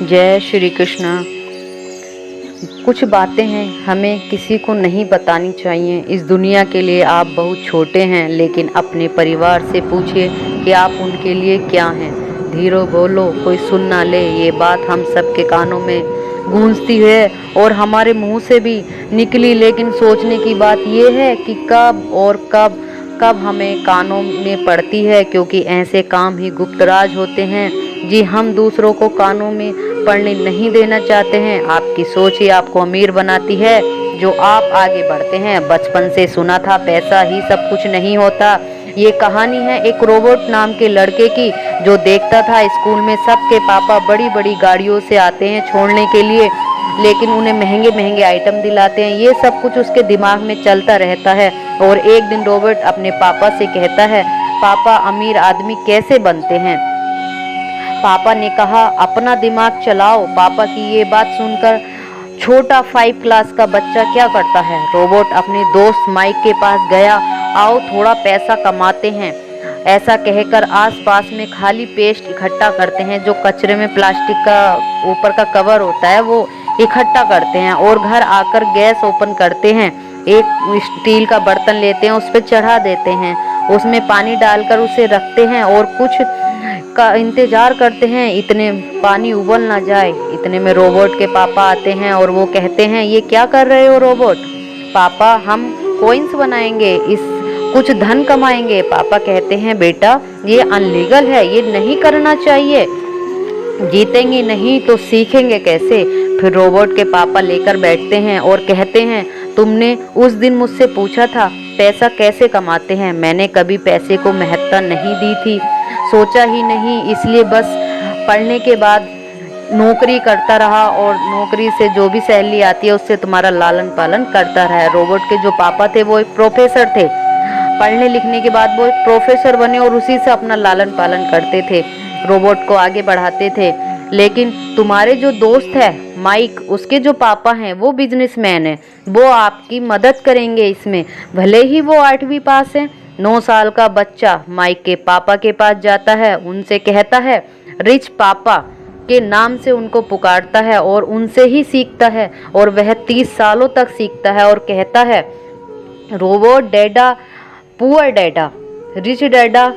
जय श्री कृष्ण। कुछ बातें हैं हमें किसी को नहीं बतानी चाहिए। इस दुनिया के लिए आप बहुत छोटे हैं, लेकिन अपने परिवार से पूछिए कि आप उनके लिए क्या हैं। धीरे बोलो, कोई सुन ना ले। ये बात हम सबके कानों में गूंजती है और हमारे मुंह से भी निकली, लेकिन सोचने की बात यह है कि कब और कब कब हमें कानों में पड़ती है, क्योंकि ऐसे काम ही गुप्त राज होते हैं। जी, हम दूसरों को कानों में पढ़ने नहीं देना चाहते हैं। आपकी सोच ही आपको अमीर बनाती है, जो आप आगे बढ़ते हैं। बचपन से सुना था पैसा ही सब कुछ नहीं होता। ये कहानी है एक रोबोट नाम के लड़के की, जो देखता था स्कूल में सबके पापा बड़ी बड़ी गाड़ियों से आते हैं छोड़ने के लिए, लेकिन उन्हें महंगे महंगे आइटम दिलाते हैं। ये सब कुछ उसके दिमाग में चलता रहता है। और एक दिन रोबोट अपने पापा से कहता है, पापा, अमीर आदमी कैसे बनते हैं? पापा ने कहा, अपना दिमाग चलाओ। पापा की ये बात सुनकर छोटा 5 क्लास का बच्चा क्या करता है? रोबोट अपने दोस्त माइक के पास गया। आओ थोड़ा पैसा कमाते हैं, ऐसा कहकर आसपास में खाली पेस्ट इकट्ठा करते हैं। जो कचरे में प्लास्टिक का ऊपर का कवर होता है वो इकट्ठा करते हैं और घर आकर गैस ओपन करते हैं। एक स्टील का बर्तन लेते हैं, उस पर चढ़ा देते हैं, उसमें पानी डालकर उसे रखते हैं और कुछ का इंतजार करते हैं, इतने पानी उबल ना जाए। इतने में रोबोट के पापा आते हैं और वो कहते हैं, ये क्या कर रहे हो रोबोट? पापा, हम कॉइन्स बनाएंगे, इस कुछ धन कमाएंगे। पापा कहते हैं, बेटा ये अनलीगल है, ये नहीं करना चाहिए। जीतेंगे नहीं तो सीखेंगे कैसे? फिर रोबोट के पापा लेकर बैठते हैं और कहते हैं, तुमने उस दिन मुझसे पूछा था पैसा कैसे कमाते हैं। मैंने कभी पैसे को महत्ता नहीं दी थी, सोचा ही नहीं, इसलिए बस पढ़ने के बाद नौकरी करता रहा और नौकरी से जो भी सैलरी आती है उससे तुम्हारा लालन पालन करता रहा। रोबोट के जो पापा थे वो एक प्रोफेसर थे। पढ़ने लिखने के बाद वो एक प्रोफेसर बने और उसी से अपना लालन पालन करते थे, रोबोट को आगे बढ़ाते थे। लेकिन तुम्हारे जो दोस्त है माइक, उसके जो पापा हैं वो बिजनेसमैन हैं, वो आपकी मदद करेंगे इसमें, भले ही वो 8वीं पास हैं। 9 साल का बच्चा माइक के पापा के पास जाता है, उनसे कहता है, रिच पापा के नाम से उनको पुकारता है और उनसे ही सीखता है। और वह 30 सालों तक सीखता है और कहता है, रोबोट डैडा, पुअर डैडा, रिच डैडा।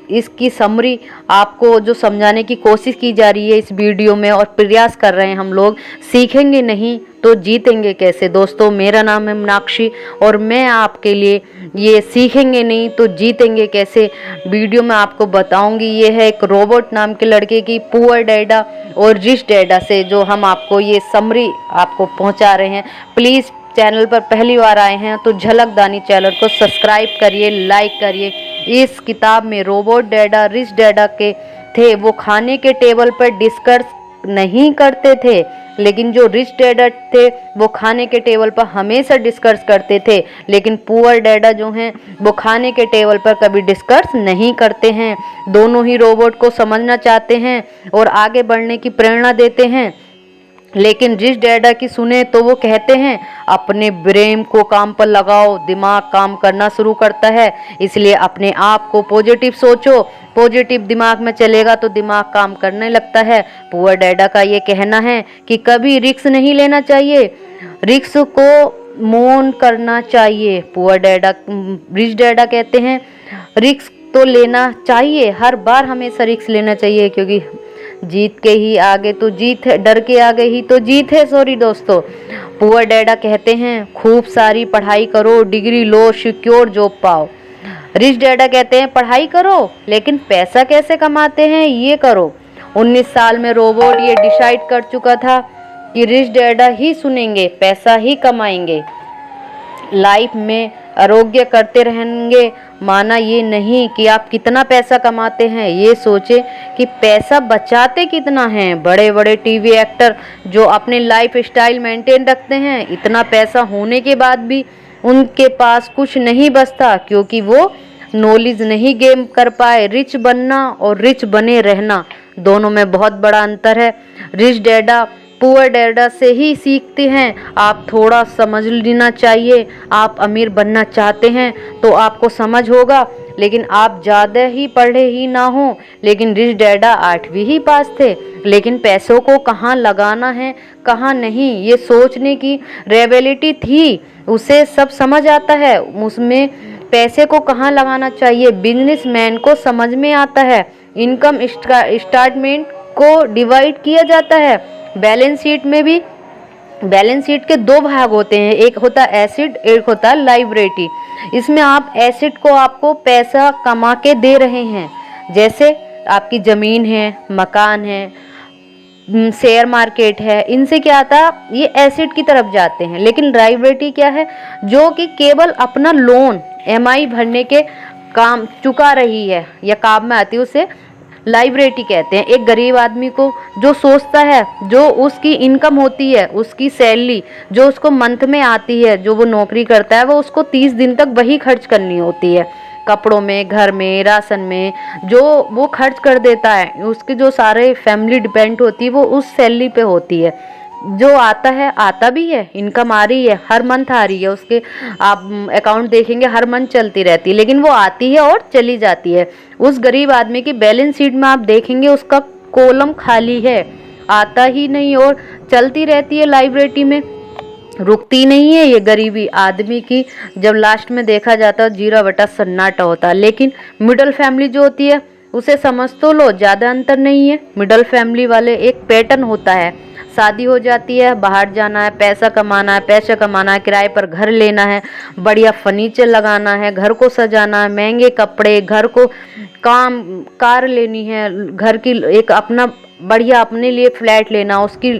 इसकी समरी आपको जो समझाने की कोशिश की जा रही है इस वीडियो में, और प्रयास कर रहे हैं हम लोग। सीखेंगे नहीं तो जीतेंगे कैसे? दोस्तों, मेरा नाम है मीनाक्षी और मैं आपके लिए ये सीखेंगे नहीं तो जीतेंगे कैसे वीडियो में आपको बताऊंगी। ये है एक रोबोट नाम के लड़के की पुअर डैडा और रिच डैडा से जो हम आपको ये समरी आपको पहुंचा रहे हैं। प्लीज़ चैनल पर पहली बार आए हैं तो झलकदानी चैनल को सब्सक्राइब करिए, लाइक करिए। इस किताब में रोबोट डैडा रिच डैडा के थे, वो खाने के टेबल पर डिस्कस नहीं करते थे, लेकिन जो रिच डैडा थे वो खाने के टेबल पर हमेशा डिस्कस करते थे। लेकिन पुअर डैडा जो हैं वो खाने के टेबल पर कभी डिस्कस नहीं करते हैं। दोनों ही रोबोट को समझना चाहते हैं और आगे बढ़ने की प्रेरणा देते हैं। लेकिन रिच डैडा की सुने तो वो कहते हैं, अपने ब्रेन को काम पर लगाओ, दिमाग काम करना शुरू करता है, इसलिए अपने आप को पॉजिटिव सोचो। पॉजिटिव दिमाग में चलेगा तो दिमाग काम करने लगता है। पुअर डैडा का ये कहना है कि कभी रिस्क नहीं लेना चाहिए, रिस्क को मौन करना चाहिए। पुअर डैडा, रिच डैडा कहते हैं, रिस्क तो लेना चाहिए, हर बार हमेशा रिस्क लेना चाहिए, क्योंकि जीत के ही आगे तो जीत है, डर के आगे ही तो जीत है। सॉरी दोस्तों। पुअर डैडा कहते हैं, खूब सारी पढ़ाई करो, डिग्री लो, सिक्योर जॉब पाओ। रिच डैडा कहते हैं, पढ़ाई करो लेकिन पैसा कैसे कमाते हैं ये करो। 19 साल में रोबोट ये डिसाइड कर चुका था कि रिच डैडा ही सुनेंगे, पैसा ही कमाएंगे, लाइफ में आरोग्य करते रहेंगे। माना ये नहीं कि आप कितना पैसा कमाते हैं, ये सोचे कि पैसा बचाते कितना हैं। बड़े बड़े टीवी एक्टर जो अपने लाइफ स्टाइल मेंटेन रखते हैं, इतना पैसा होने के बाद भी उनके पास कुछ नहीं बचता, क्योंकि वो नॉलेज नहीं गेन कर पाए। रिच बनना और रिच बने रहना दोनों में बहुत बड़ा अंतर है। रिच डैडा पुअर डैडा से ही सीखते हैं। आप थोड़ा समझ लेना चाहिए। आप अमीर बनना चाहते हैं तो आपको समझ होगा, लेकिन आप ज़्यादा ही पढ़े ही ना हो, लेकिन रिच डैडा 8वीं ही पास थे, लेकिन पैसों को कहाँ लगाना है कहाँ नहीं ये सोचने की रेबिलिटी थी। उसे सब समझ आता है, उसमें पैसे को कहाँ लगाना चाहिए बिजनेसमैन को समझ में आता है। इनकम स्टेटमेंट को डिवाइड किया जाता है। बैलेंस शीट में भी बैलेंस शीट के दो भाग होते हैं, एक होता है एसिड, एक होता है लायबिलिटी। इसमें आप एसिड को आपको पैसा कमा के दे रहे हैं, जैसे आपकी ज़मीन है, मकान है, शेयर मार्केट है, इनसे क्या आता है ये एसिड की तरफ जाते हैं। लेकिन लायबिलिटी क्या है, जो कि केवल अपना लोन EMI भरने के काम चुका रही है या काम में आती है, उसे लायबिलिटी कहते हैं। एक गरीब आदमी को जो सोचता है, जो उसकी इनकम होती है, उसकी सैलरी जो उसको मंथ में आती है, जो वो नौकरी करता है, वो उसको 30 दिन तक वही खर्च करनी होती है, कपड़ों में, घर में, राशन में, जो वो खर्च कर देता है। उसके जो सारे फैमिली डिपेंड होती है वो उस सैलरी पे होती है। जो आता है, आता भी है, इनकम आ रही है, हर मंथ आ रही है, उसके आप अकाउंट देखेंगे हर मंथ चलती रहती है, लेकिन वो आती है और चली जाती है। उस गरीब आदमी की बैलेंस शीट में आप देखेंगे उसका कॉलम खाली है, आता ही नहीं और चलती रहती है, लायबिलिटी में रुकती नहीं है। ये गरीबी आदमी की जब लास्ट में देखा जाता है 0/सन्नाटा होता है। लेकिन मिडिल फैमिली जो होती है उसे समझ तो लो, ज़्यादा अंतर नहीं है। मिडिल फैमिली वाले एक पैटर्न होता है, शादी हो जाती है, बाहर जाना है, पैसा कमाना है, पैसा कमाना है, किराए पर घर लेना है, बढ़िया फर्नीचर लगाना है, घर को सजाना है, महंगे कपड़े, घर को काम, कार लेनी है, घर की एक अपना बढ़िया अपने लिए फ्लैट लेना, उसकी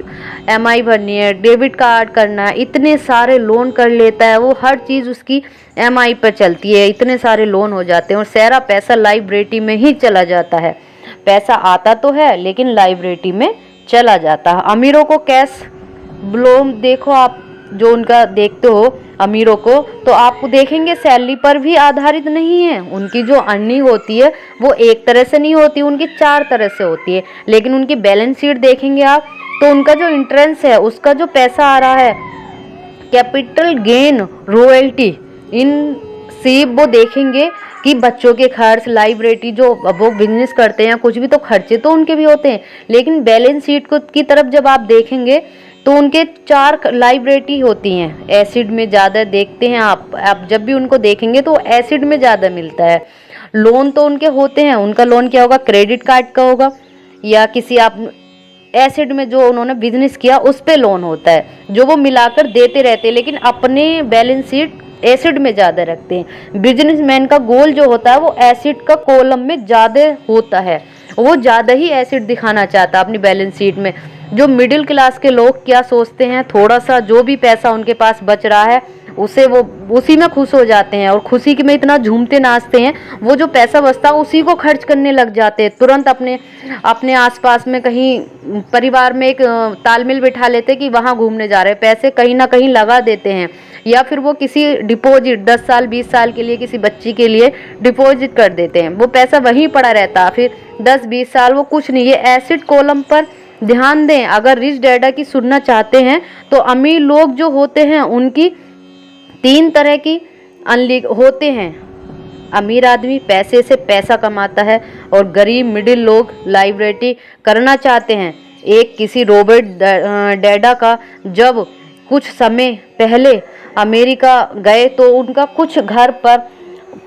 EMI भरनी है, डेबिट कार्ड करना है, इतने सारे लोन कर लेता है वो, हर चीज़ उसकी EMI पर चलती है, इतने सारे लोन हो जाते हैं और सारा पैसा लायबिलिटी में ही चला जाता है। पैसा आता तो है लेकिन लायबिलिटी में चला जाता है। अमीरों को कैश ब्लोम देखो आप, जो उनका देखते हो अमीरों को, तो आप देखेंगे सैलरी पर भी आधारित नहीं है। उनकी जो अर्निंग होती है वो एक तरह से नहीं होती, उनकी 4 तरह से होती है। लेकिन उनकी बैलेंस शीट देखेंगे आप तो उनका जो इंट्रेंस है, उसका जो पैसा आ रहा है, कैपिटल गेन, रॉयल्टी, इन सिर्फ वो देखेंगे कि बच्चों के खर्च, लायबिलिटी, जो वो बिजनेस करते हैं कुछ भी, तो खर्चे तो उनके भी होते हैं। लेकिन बैलेंस शीट को की तरफ जब आप देखेंगे तो उनके 4 लायबिलिटी होती हैं। एसिड में ज़्यादा देखते हैं आप जब भी उनको देखेंगे तो एसिड में ज़्यादा मिलता है। लोन तो उनके होते हैं, उनका लोन क्या होगा, क्रेडिट कार्ड का होगा, या किसी आप एसिड में जो उन्होंने बिजनेस किया उस पे लोन होता है, जो वो मिलाकर देते रहते हैं, लेकिन अपने बैलेंस शीट एसिड में ज़्यादा रखते हैं। बिजनेसमैन का गोल जो होता है वो एसिड का कॉलम में ज़्यादा होता है, वो ज़्यादा ही एसिड दिखाना चाहता है अपनी बैलेंस शीट में। जो मिडिल क्लास के लोग क्या सोचते हैं, थोड़ा सा जो भी पैसा उनके पास बच रहा है उसे वो उसी में खुश हो जाते हैं और खुशी के में इतना झूमते नाचते हैं, वो जो पैसा बचता है उसी को खर्च करने लग जाते हैं। तुरंत अपने अपने आसपास में कहीं परिवार में एक तालमेल बिठा लेते हैं कि वहाँ घूमने जा रहे हैं, पैसे कहीं ना कहीं लगा देते हैं, या फिर वो किसी डिपॉजिट 10 साल 20 साल के लिए किसी बच्ची के लिए डिपॉजिट कर देते हैं, वो पैसा वहीं पड़ा रहता है, फिर 10-20 साल वो कुछ नहीं। ये एसिड कॉलम पर ध्यान दें। अगर रिच डैडा की सुनना चाहते हैं तो अमीर लोग जो होते हैं उनकी 3 तरह की होते हैं। अमीर आदमी पैसे से पैसा कमाता है और गरीब मिडिल लोग लायबिलिटी करना चाहते हैं। एक किसी रॉबर्ट डैडा का जब कुछ समय पहले अमेरिका गए तो उनका कुछ घर पर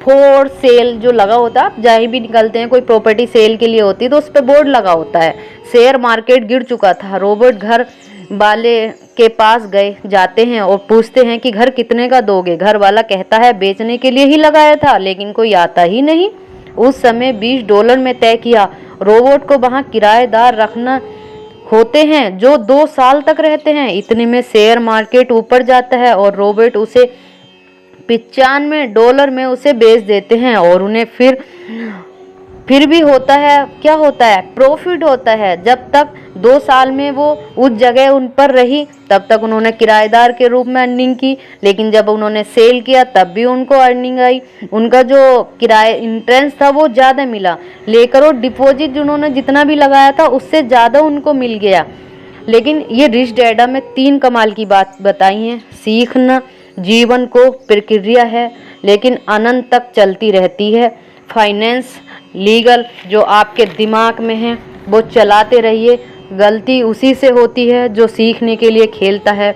फॉर सेल जो लगा होता है, आप जहाँ भी निकलते हैं कोई प्रॉपर्टी सेल के लिए होती है तो उस पर बोर्ड लगा होता है। शेयर मार्केट गिर चुका था, रॉबर्ट घर वाले के पास जाते हैं और पूछते हैं कि घर कितने का दोगे। घर वाला कहता है बेचने के लिए ही लगाया था, लेकिन कोई आता ही नहीं। उस समय $20 में तय किया। रॉबर्ट को वहाँ किराएदार रखना होते हैं जो 2 साल तक रहते हैं। इतने में शेयर मार्केट ऊपर जाता है और रॉबर्ट उसे $95 में उसे बेच देते हैं और उन्हें फिर भी होता है, क्या होता है, प्रॉफिट होता है। जब तक 2 साल में वो उस जगह उन पर रही तब तक उन्होंने किराएदार के रूप में अर्निंग की, लेकिन जब उन्होंने सेल किया तब भी उनको अर्निंग आई। उनका जो किराए इंट्रेंस था वो ज़्यादा मिला, लेकर और डिपॉजिट जिन्होंने जितना भी लगाया था उससे ज़्यादा उनको मिल गया। लेकिन ये रिच डैडा में 3 कमाल की बात बताई हैं। सीखना जीवन को प्रक्रिया है लेकिन अनंत तक चलती रहती है। फाइनेंस, लीगल जो आपके दिमाग में है वो चलाते रहिए। गलती उसी से होती है जो सीखने के लिए खेलता है।